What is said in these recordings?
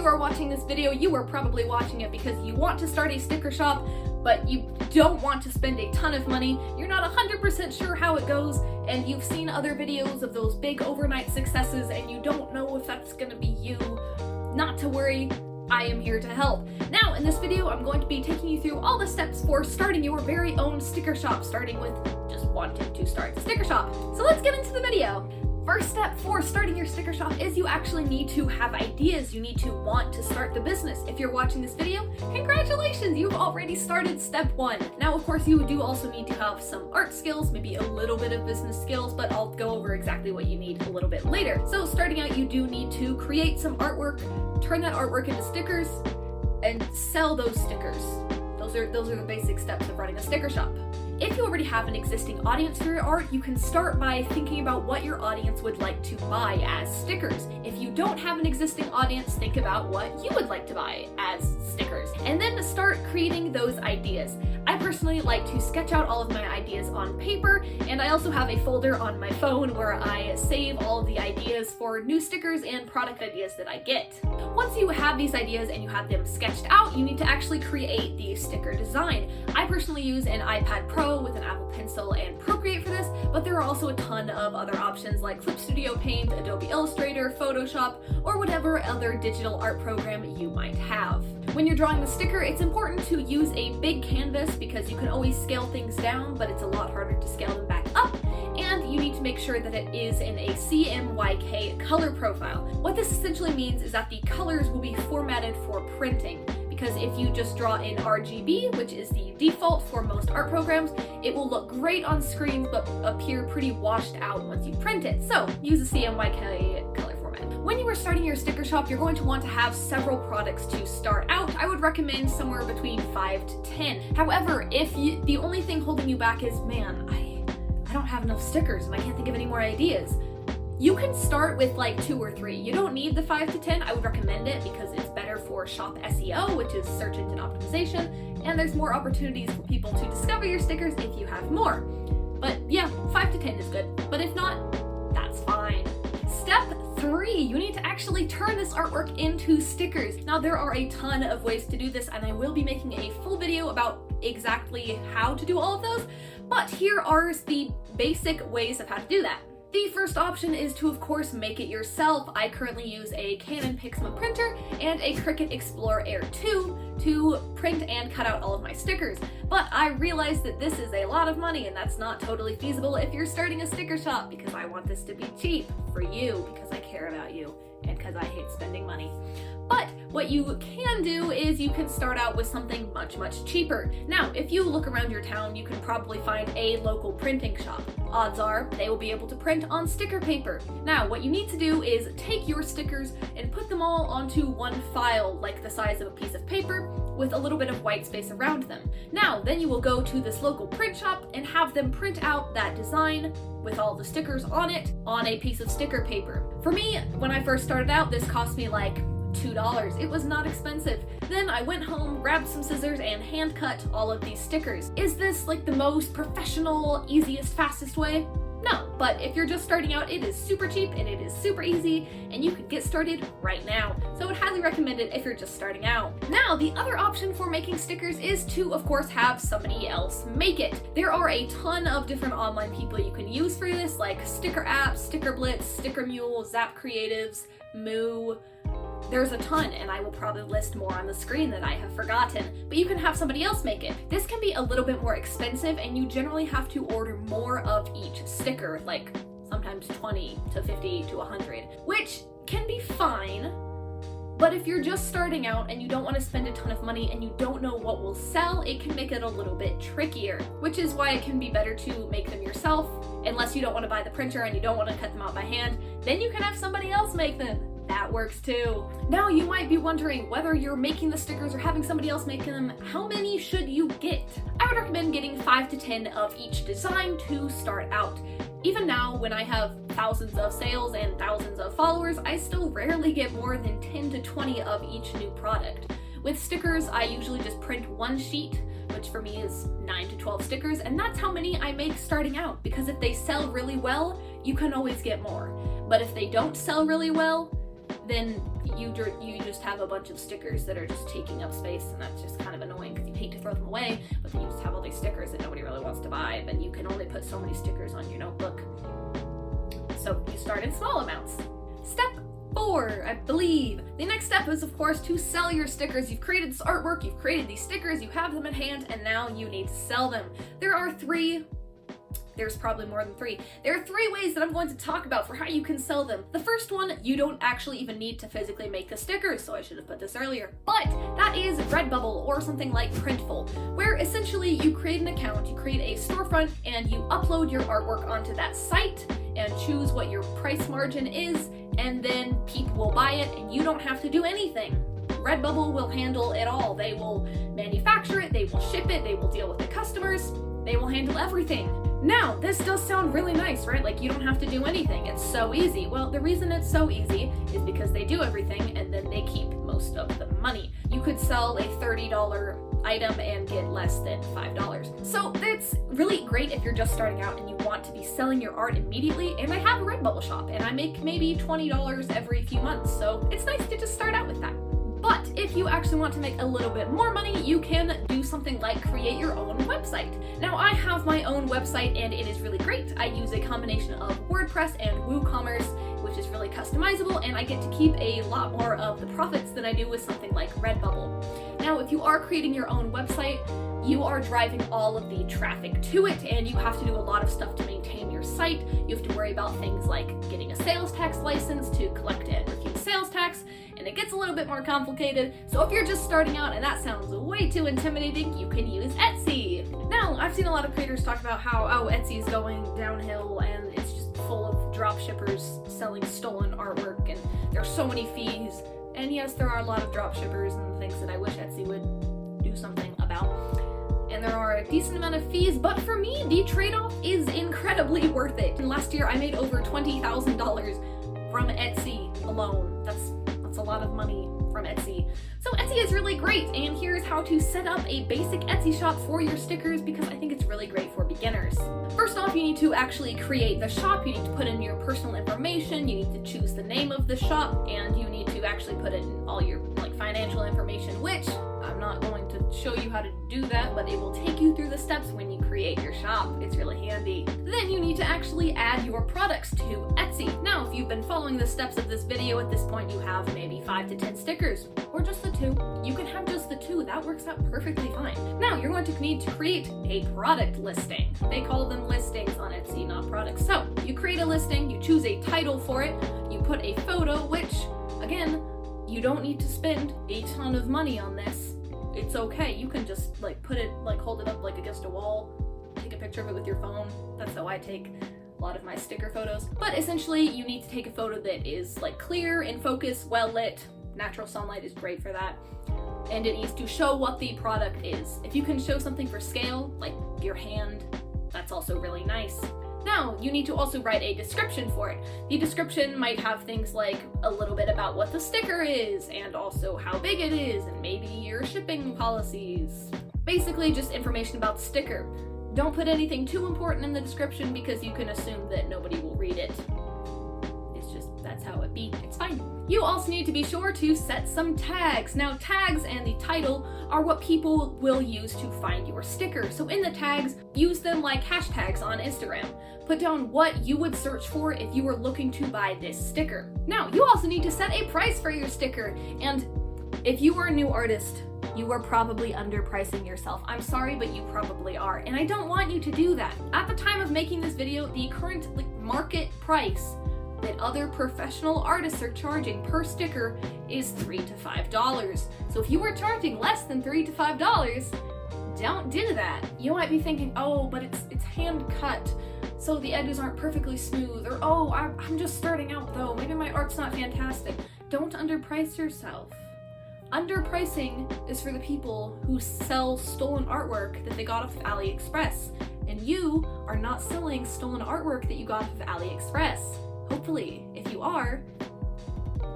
are watching this video, you are probably watching it because you want to start a sticker shop, but you don't want to spend a ton of money, you're not 100% sure how it goes, and you've seen other videos of those big overnight successes and you don't know if that's gonna be you. Not to worry, I am here to help. Now, in this video, I'm going to be taking you through all the steps for starting your very own sticker shop, starting with just wanting to start a sticker shop. So let's get into the video. First step for starting your sticker shop is you actually need to have ideas. You need to want to start the business. If you're watching this video, congratulations, you've already started step one. Now, of course, you do also need to have some art skills, maybe a little bit of business skills, but I'll go over exactly what you need a little bit later. So starting out, you do need to create some artwork, turn that artwork into stickers, and sell those stickers. Those are the basic steps of running a sticker shop. If you already have an existing audience for your art, you can start by thinking about what your audience would like to buy as stickers. If you don't have an existing audience, think about what you would like to buy as stickers. And then start creating those ideas. I personally like to sketch out all of my ideas on paper, and I also have a folder on my phone where I save all of the ideas for new stickers and product ideas that I get. Once you have these ideas and you have them sketched out, you need to actually create the sticker design. I personally use an iPad Pro with an Apple Pencil and Procreate for this, but there are also a ton of other options like Clip Studio Paint, Adobe Illustrator, Photoshop, or whatever other digital art program you might have. When you're drawing the sticker, it's important to use a big canvas because you can always scale things down, but it's a lot harder to scale them back up, and you need to make sure that it is in a CMYK color profile. What this essentially means is that the colors will be formatted for printing. Because if you just draw in RGB, which is the default for most art programs, it will look great on screens but appear pretty washed out once you print it. So use a CMYK color format. When you are starting your sticker shop, you're going to want to have several products to start out. I would recommend somewhere between 5 to 10. However, if the only thing holding you back is, man, I don't have enough stickers and I can't think of any more ideas, you can start with like 2 or 3. You don't need the 5 to 10. I would recommend it because it's better for shop SEO, which is search engine optimization, and there's more opportunities for people to discover your stickers if you have more. But yeah, 5 to 10 is good, but if not, that's fine. Step 3, you need to actually turn this artwork into stickers. Now, there are a ton of ways to do this, and I will be making a full video about exactly how to do all of those, but here are the basic ways of how to do that. The first option is to, of course, make it yourself. I currently use a Canon Pixma printer and a Cricut Explorer Air 2 to print and cut out all of my stickers. But I realize that this is a lot of money and that's not totally feasible if you're starting a sticker shop, because I want this to be cheap for you, because I care about you and because I hate spending money. But what you can do is you can start out with something much, much cheaper. Now, if you look around your town, you can probably find a local printing shop. Odds are they will be able to print on sticker paper. Now, what you need to do is take your stickers and put them all onto one file, like the size of a piece of paper, with a little bit of white space around them. Now, then you will go to this local print shop and have them print out that design with all the stickers on it on a piece of sticker paper. For me, when I first started out, this cost me like $2. It was not expensive. Then I went home, grabbed some scissors, and hand cut all of these stickers. Is this like the most professional, easiest, fastest way? No, but if you're just starting out, it is super cheap and it is super easy and you can get started right now. So I would highly recommend it if you're just starting out. Now, the other option for making stickers is to, of course, have somebody else make it. There are a ton of different online people you can use for this, like Sticker Apps, Sticker Blitz, Sticker Mule, Zap Creatives, Moo. There's a ton, and I will probably list more on the screen that I have forgotten, but you can have somebody else make it. This can be a little bit more expensive, and you generally have to order more of each sticker, like sometimes 20 to 50 to 100, which can be fine, but if you're just starting out and you don't want to spend a ton of money and you don't know what will sell, it can make it a little bit trickier, which is why it can be better to make them yourself, unless you don't want to buy the printer and you don't want to cut them out by hand, then you can have somebody else make them. That works too. Now you might be wondering, whether you're making the stickers or having somebody else make them, how many should you get? I would recommend getting 5 to 10 of each design to start out. Even now, when I have thousands of sales and thousands of followers, I still rarely get more than 10 to 20 of each new product. With stickers, I usually just print one sheet, which for me is 9 to 12 stickers, and that's how many I make starting out, because if they sell really well, you can always get more. But if they don't sell really well, then you just have a bunch of stickers that are just taking up space, and that's just kind of annoying because you hate to throw them away, but then you just have all these stickers that nobody really wants to buy, but you can only put so many stickers on your notebook. So you start in small amounts. Step 4, I believe. The next step is, of course, to sell your stickers. You've created this artwork, you've created these stickers, you have them at hand, and now you need to sell them. There's probably more than 3. There are 3 ways that I'm going to talk about for how you can sell them. The first one, you don't actually even need to physically make the stickers, so I should have put this earlier. But that is Redbubble or something like Printful, where essentially you create an account, you create a storefront, and you upload your artwork onto that site and choose what your price margin is, and then people will buy it and you don't have to do anything. Redbubble will handle it all. They will manufacture it, they will ship it, they will deal with the customers, they will handle everything. Now, this does sound really nice, right? Like you don't have to do anything. It's so easy. Well, the reason it's so easy is because they do everything and then they keep most of the money. You could sell a $30 item and get less than $5. So that's really great if you're just starting out and you want to be selling your art immediately. And I have a Redbubble shop and I make maybe $20 every few months. So it's nice to just start out with that. But if you actually want to make a little bit more money, you can do something like create your own website. Now, I have my own website and it is really great. I use a combination of WordPress and WooCommerce, which is really customizable, and I get to keep a lot more of the profits than I do with something like Redbubble. Now, if you are creating your own website, you are driving all of the traffic to it, and you have to do a lot of stuff to maintain your site. You have to worry about things like getting a sales tax license to collect and refuse sales tax, and it gets a little bit more complicated. So if you're just starting out and that sounds way too intimidating, you can use Etsy. Now, I've seen a lot of creators talk about how, Etsy is going downhill and it's just full of drop shippers selling stolen artwork, and there's so many fees. And yes, there are a lot of drop shippers and things that I wish Etsy would do something about. And there are a decent amount of fees, but for me, the trade-off is incredibly worth it. And last year, I made over $20,000 from Etsy alone. That's a lot of money from Etsy. So Etsy is really great, and here's how to set up a basic Etsy shop for your stickers, because I think it's really great for beginners. First off, you need to actually create the shop. You need to put in your personal information, you need to choose the name of the shop, and you need to actually put in all your financial information, which I'm not going to show you how to do that, but it will take you through the steps when you create your shop. It's really handy. Then you need to actually add your products to Etsy. Now, if you've been following the steps of this video, at this point you have maybe 5 to 10 stickers, or just the 2. You can have just the 2, that works out perfectly fine. Now, you're going to need to create a product listing. They call them listings on Etsy, not products. So, you create a listing, you choose a title for it, you put a photo, which, again, you don't need to spend a ton of money on this. It's okay, you can just put it, hold it up against a wall, take a picture of it with your phone. That's how I take a lot of my sticker photos. But essentially, you need to take a photo that is clear, in focus, well lit. Natural sunlight is great for that. And it needs to show what the product is. If you can show something for scale, like your hand, that's also really nice. Now, you need to also write a description for it. The description might have things like a little bit about what the sticker is, and also how big it is, and maybe your shipping policies. Basically, just information about the sticker. Don't put anything too important in the description because you can assume that nobody will read it. That's how it be. It's fine. You also need to be sure to set some tags. Now, tags and the title are what people will use to find your sticker. So in the tags, use them like hashtags on Instagram. Put down what you would search for if you were looking to buy this sticker. Now, you also need to set a price for your sticker. And if you are a new artist, you are probably underpricing yourself. I'm sorry, but you probably are. And I don't want you to do that. At the time of making this video, the current market price that other professional artists are charging per sticker is $3 to $5. So if you were charging less than $3 to $5, don't do that. You might be thinking, oh, but it's hand cut, so the edges aren't perfectly smooth, or oh, I'm just starting out though, maybe my art's not fantastic. Don't underprice yourself. Underpricing is for the people who sell stolen artwork that they got off of AliExpress, and you are not selling stolen artwork that you got off of AliExpress. Hopefully, if you are,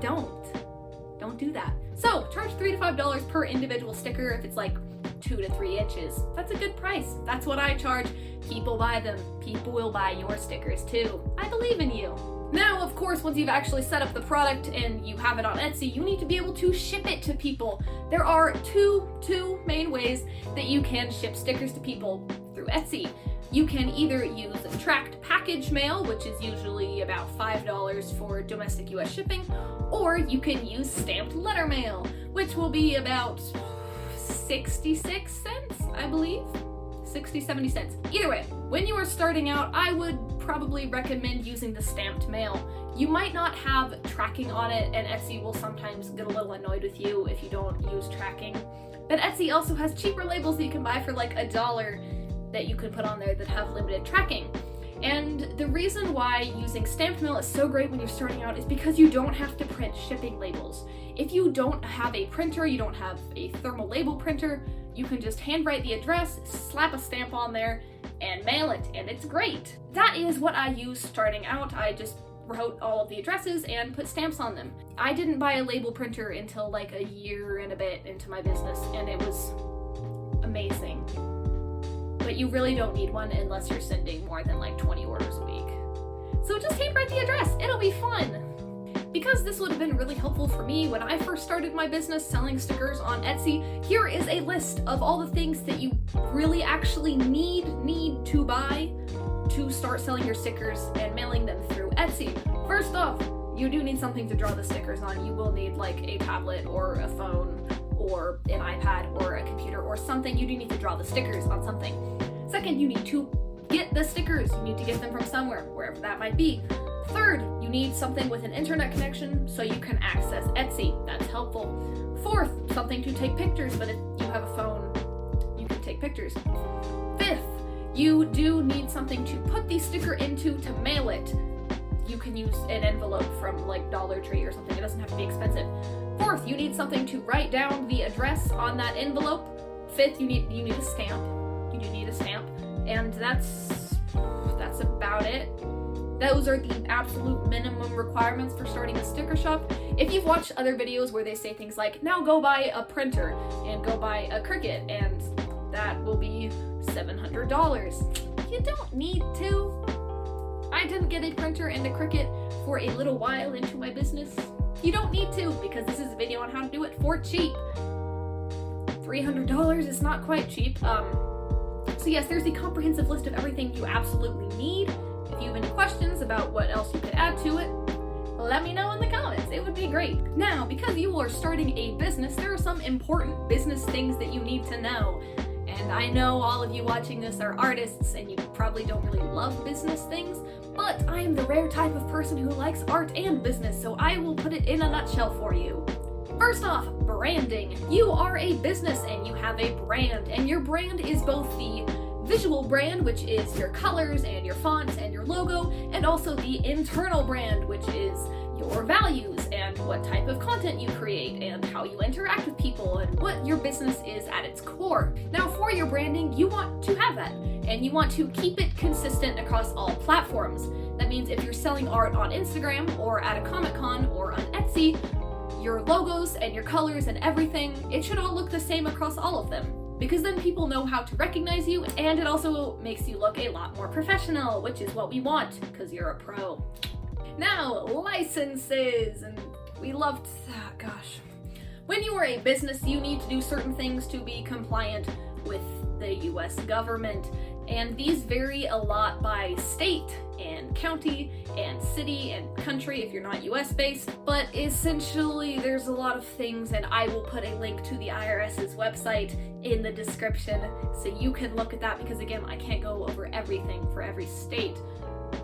don't do that. So charge $3 to $5 per individual sticker if it's 2 to 3 inches. That's a good price. That's what I charge. People buy them. People will buy your stickers too. I believe in you. Now, of course, once you've actually set up the product and you have it on Etsy, you need to be able to ship it to people. There are two main ways that you can ship stickers to people through Etsy. You can either use tracked package mail, which is usually about $5 for domestic US shipping, or you can use stamped letter mail, which will be about 66 cents, I believe. 60, 70 cents. Either way, when you are starting out, I would probably recommend using the stamped mail. You might not have tracking on it, and Etsy will sometimes get a little annoyed with you if you don't use tracking. But Etsy also has cheaper labels that you can buy for like $1 that you can put on there that have limited tracking. And the reason why using stamped mail is so great when you're starting out is because you don't have to print shipping labels. If you don't have a printer, you don't have a thermal label printer, you can just handwrite the address, slap a stamp on there, and mail it, and it's great. That is what I use starting out. I just wrote all of the addresses and put stamps on them. I didn't buy a label printer until like a year and a bit into my business, and it was amazing. But you really don't need one unless you're sending more than like 20 orders a week. So just handwrite the address, it'll be fun. Because this would have been really helpful for me when I first started my business selling stickers on Etsy, here is a list of all the things that you really actually need to buy to start selling your stickers and mailing them through Etsy. First off, you do need something to draw the stickers on. You will need like a tablet or a phone or an iPad or a computer or something. You do need to draw the stickers on something. Second, you need to get the stickers. You need to get them from somewhere, wherever that might be. Third, you need something with an internet connection so you can access Etsy. That's helpful. Fourth, something to take pictures, but if you have a phone, you can take pictures. Fifth, you do need something to put the sticker into to mail it. You can use an envelope from like Dollar Tree or something. It doesn't have to be expensive. Fourth, you need something to write down the address on that envelope. Fifth, you need a stamp. You do need a stamp. And that's about it. Those are the absolute minimum requirements for starting a sticker shop. If you've watched other videos where they say things like, now go buy a printer and go buy a Cricut, and that will be $700. You don't need to. I didn't get a printer and a Cricut for a little while into my business. You don't need to, because this is a video on how to do it for cheap. $300 is not quite cheap. So yes, there's a comprehensive list of everything you absolutely need. If you have any questions about what else you could add to it, let me know in the comments. It would be great. Now, because you are starting a business, there are some important business things that you need to know. And I know all of you watching this are artists and you probably don't really love business things, but I am the rare type of person who likes art and business, so I will put it in a nutshell for you. First off, branding. You are a business and you have a brand, and your brand is both the visual brand, which is your colors and your fonts and your logo, and also the internal brand, which is your values and what type of content you create and how you interact with people and what your business is at its core. Now, for your branding, you want to have that, and you want to keep it consistent across all platforms. That means if you're selling art on Instagram or at a Comic-Con or on Etsy, your logos and your colors and everything, it should all look the same across all of them. Because then people know how to recognize you, and it also makes you look a lot more professional, which is what we want, because you're a pro. Now, licenses, and we loved, gosh. When you are a business, you need to do certain things to be compliant with the US government, and these vary a lot by state and county and city and country if you're not US based, but essentially there's a lot of things, and I will put a link to the IRS's website in the description so you can look at that, because again, I can't go over everything for every state.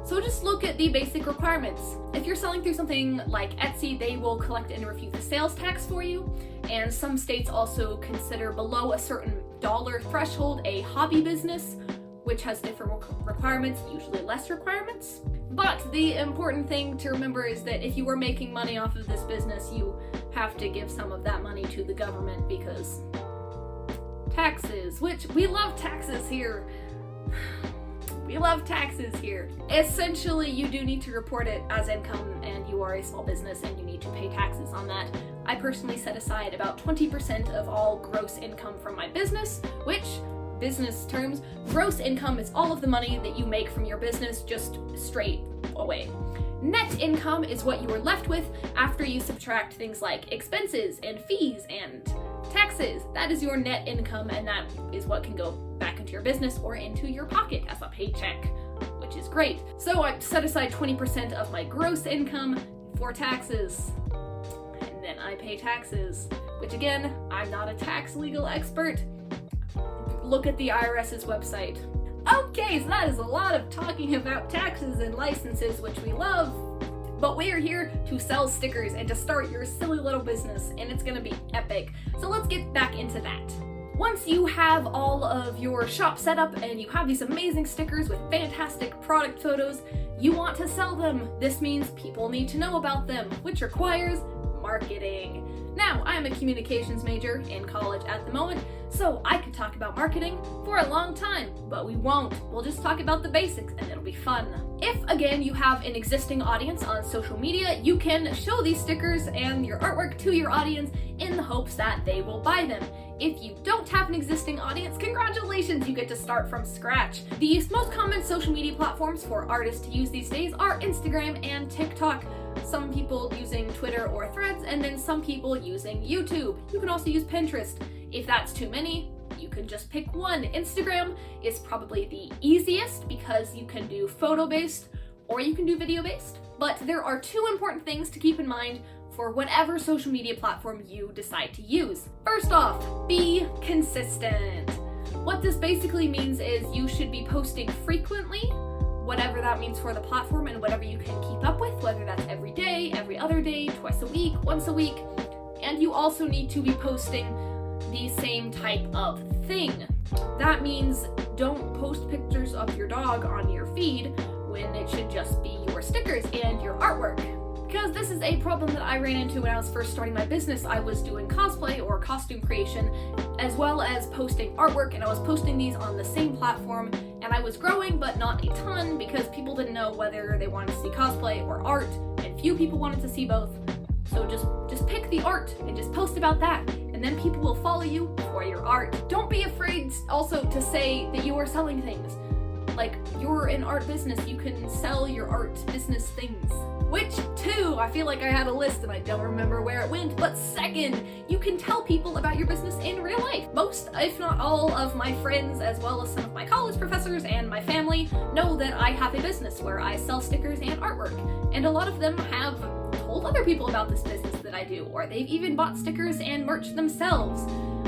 So just look at the basic requirements. If you're selling through something like Etsy, they will collect and refute the sales tax for you, and some states also consider below a certain dollar threshold a hobby business, which has different requirements, usually less requirements. But the important thing to remember is that if you are making money off of this business, you have to give some of that money to the government, because taxes, which we love taxes here. We love taxes here. Essentially, you do need to report it as income, and you are a small business and you need to pay taxes on that. I personally set aside about 20% of all gross income from my business, which, business terms, gross income is all of the money that you make from your business just straight away. Net income is what you are left with after you subtract things like expenses and fees and taxes. That is your net income, and that is what can go back into your business or into your pocket as a paycheck, which is great. So I set aside 20% of my gross income for taxes, and then I pay taxes, which again, I'm not a tax legal expert. Look at the IRS's website. Okay, so that is a lot of talking about taxes and licenses, which we love, but we are here to sell stickers and to start your silly little business, and it's gonna be epic. So let's get back into that. Once you have all of your shop set up and you have these amazing stickers with fantastic product photos, you want to sell them. This means people need to know about them, which requires marketing. Now, I'm a communications major in college at the moment, so I could talk about marketing for a long time, but we won't. We'll just talk about the basics and it'll be fun. If, again, you have an existing audience on social media, you can show these stickers and your artwork to your audience in the hopes that they will buy them. If you don't have an existing audience, congratulations, you get to start from scratch. The most common social media platforms for artists to use these days are Instagram and TikTok. Some people using Twitter or Threads, and then some people using YouTube. You can also use Pinterest. If that's too many, you can just pick one. Instagram is probably the easiest because you can do photo-based or you can do video-based. But there are two important things to keep in mind for whatever social media platform you decide to use. First off, be consistent. What this basically means is you should be posting frequently, whatever that means for the platform and whatever you can keep up with, whether that's every day, every other day, twice a week, once a week. And you also need to be posting the same type of thing. That means don't post pictures of your dog on your feed when it should just be your stickers and your artwork. Because this is a problem that I ran into when I was first starting my business. I was doing cosplay or costume creation as well as posting artwork, and I was posting these on the same platform, and I was growing but not a ton because people didn't know whether they wanted to see cosplay or art, and few people wanted to see both. So just pick the art and just post about that, and then people will follow you for your art. Don't be afraid also to say that you are selling things. Like, you're an art business, you can sell your art business things. Which, two, I feel like I had a list and I don't remember where it went, but second, you can tell people about your business in real life. Most, if not all, of my friends, as well as some of my college professors and my family, know that I have a business where I sell stickers and artwork, and a lot of them have told other people about this business that I do, or they've even bought stickers and merch themselves.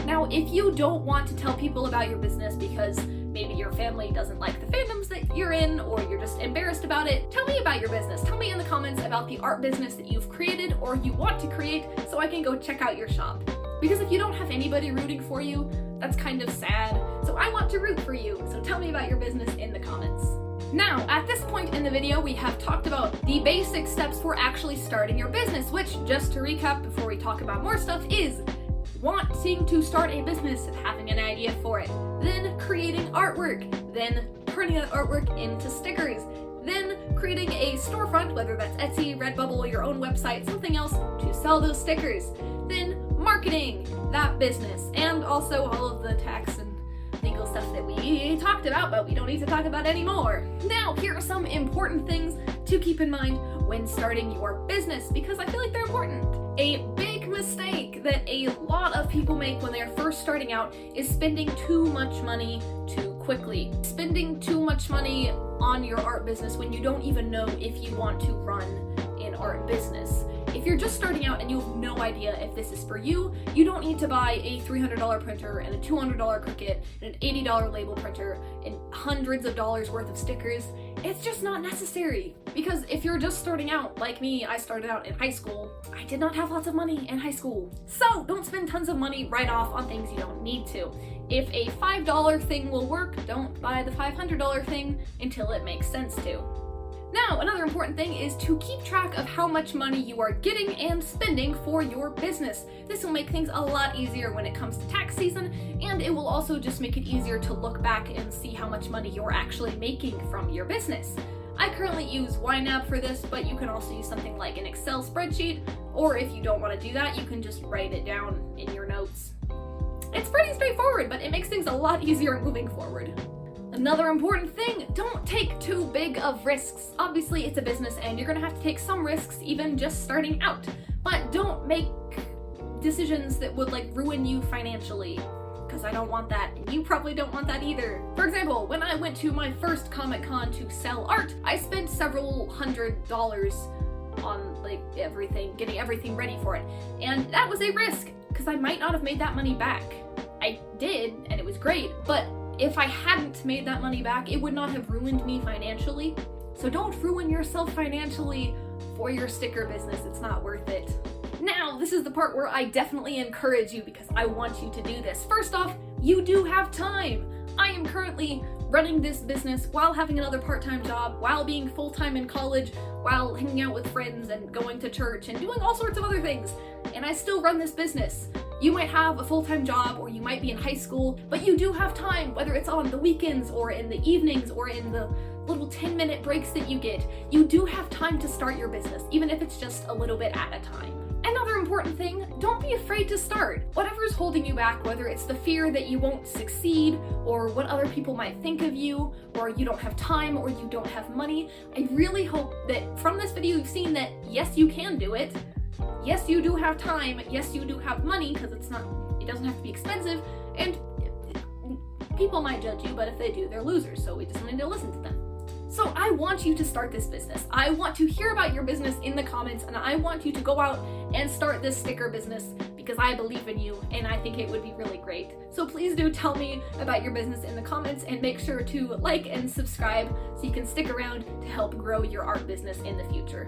Now, if you don't want to tell people about your business because maybe your family doesn't like the fandoms that you're in, or you're just embarrassed about it, tell me about your business. Tell me in the comments about the art business that you've created or you want to create so I can go check out your shop. Because if you don't have anybody rooting for you, that's kind of sad. So I want to root for you, so tell me about your business in the comments. Now, at this point in the video, we have talked about the basic steps for actually starting your business, which, just to recap before we talk about more stuff, is wanting to start a business and having an idea for it, then creating artwork, then turning that artwork into stickers, then creating a storefront, whether that's Etsy, Redbubble, your own website, something else, to sell those stickers, then marketing that business, and also all of the tax and legal stuff that we talked about, but we don't need to talk about anymore. Now, here are some important things to keep in mind when starting your business, because I feel like they're important. A big mistake that a lot of people make when they're first starting out is spending too much money too quickly. Spending too much money on your art business when you don't even know if you want to run an art business. If you're just starting out and you have no idea if this is for you, you don't need to buy a $300 printer and a $200 Cricut and an $80 label printer and hundreds of dollars worth of stickers. It's just not necessary. Because if you're just starting out, like me, I started out in high school. I did not have lots of money in high school. So don't spend tons of money right off on things you don't need to. If a $5 thing will work, don't buy the $500 thing until it makes sense to. Now, another important thing is to keep track of how much money you are getting and spending for your business. This will make things a lot easier when it comes to tax season, and it will also just make it easier to look back and see how much money you're actually making from your business. I currently use YNAB for this, but you can also use something like an Excel spreadsheet, or if you don't want to do that, you can just write it down in your notes. It's pretty straightforward, but it makes things a lot easier moving forward. Another important thing, don't take too big of risks. Obviously it's a business and you're gonna have to take some risks even just starting out, but don't make decisions that would like ruin you financially, because I don't want that, and you probably don't want that either. For example, when I went to my first Comic-Con to sell art, I spent several $100s on like everything, getting everything ready for it, and that was a risk, because I might not have made that money back. I did, and it was great, but if I hadn't made that money back, it would not have ruined me financially. So don't ruin yourself financially for your sticker business, it's not worth it. Now, this is the part where I definitely encourage you because I want you to do this. First off, you do have time. I am currently running this business while having another part-time job, while being full-time in college, while hanging out with friends and going to church and doing all sorts of other things. And I still run this business. You might have a full-time job or you might be in high school, but you do have time, whether it's on the weekends or in the evenings or in the little 10-minute breaks that you get. You do have time to start your business, even if it's just a little bit at a time. Another important thing, don't be afraid to start. Whatever's holding you back, whether it's the fear that you won't succeed, or what other people might think of you, or you don't have time, or you don't have money, I really hope that from this video you've seen that yes, you can do it. Yes, you do have time, yes, you do have money, because it doesn't have to be expensive, and people might judge you, but if they do, they're losers, so we just need to listen to them. So I want you to start this business. I want to hear about your business in the comments, and I want you to go out and start this sticker business because I believe in you, and I think it would be really great. So please do tell me about your business in the comments, and make sure to like and subscribe so you can stick around to help grow your art business in the future.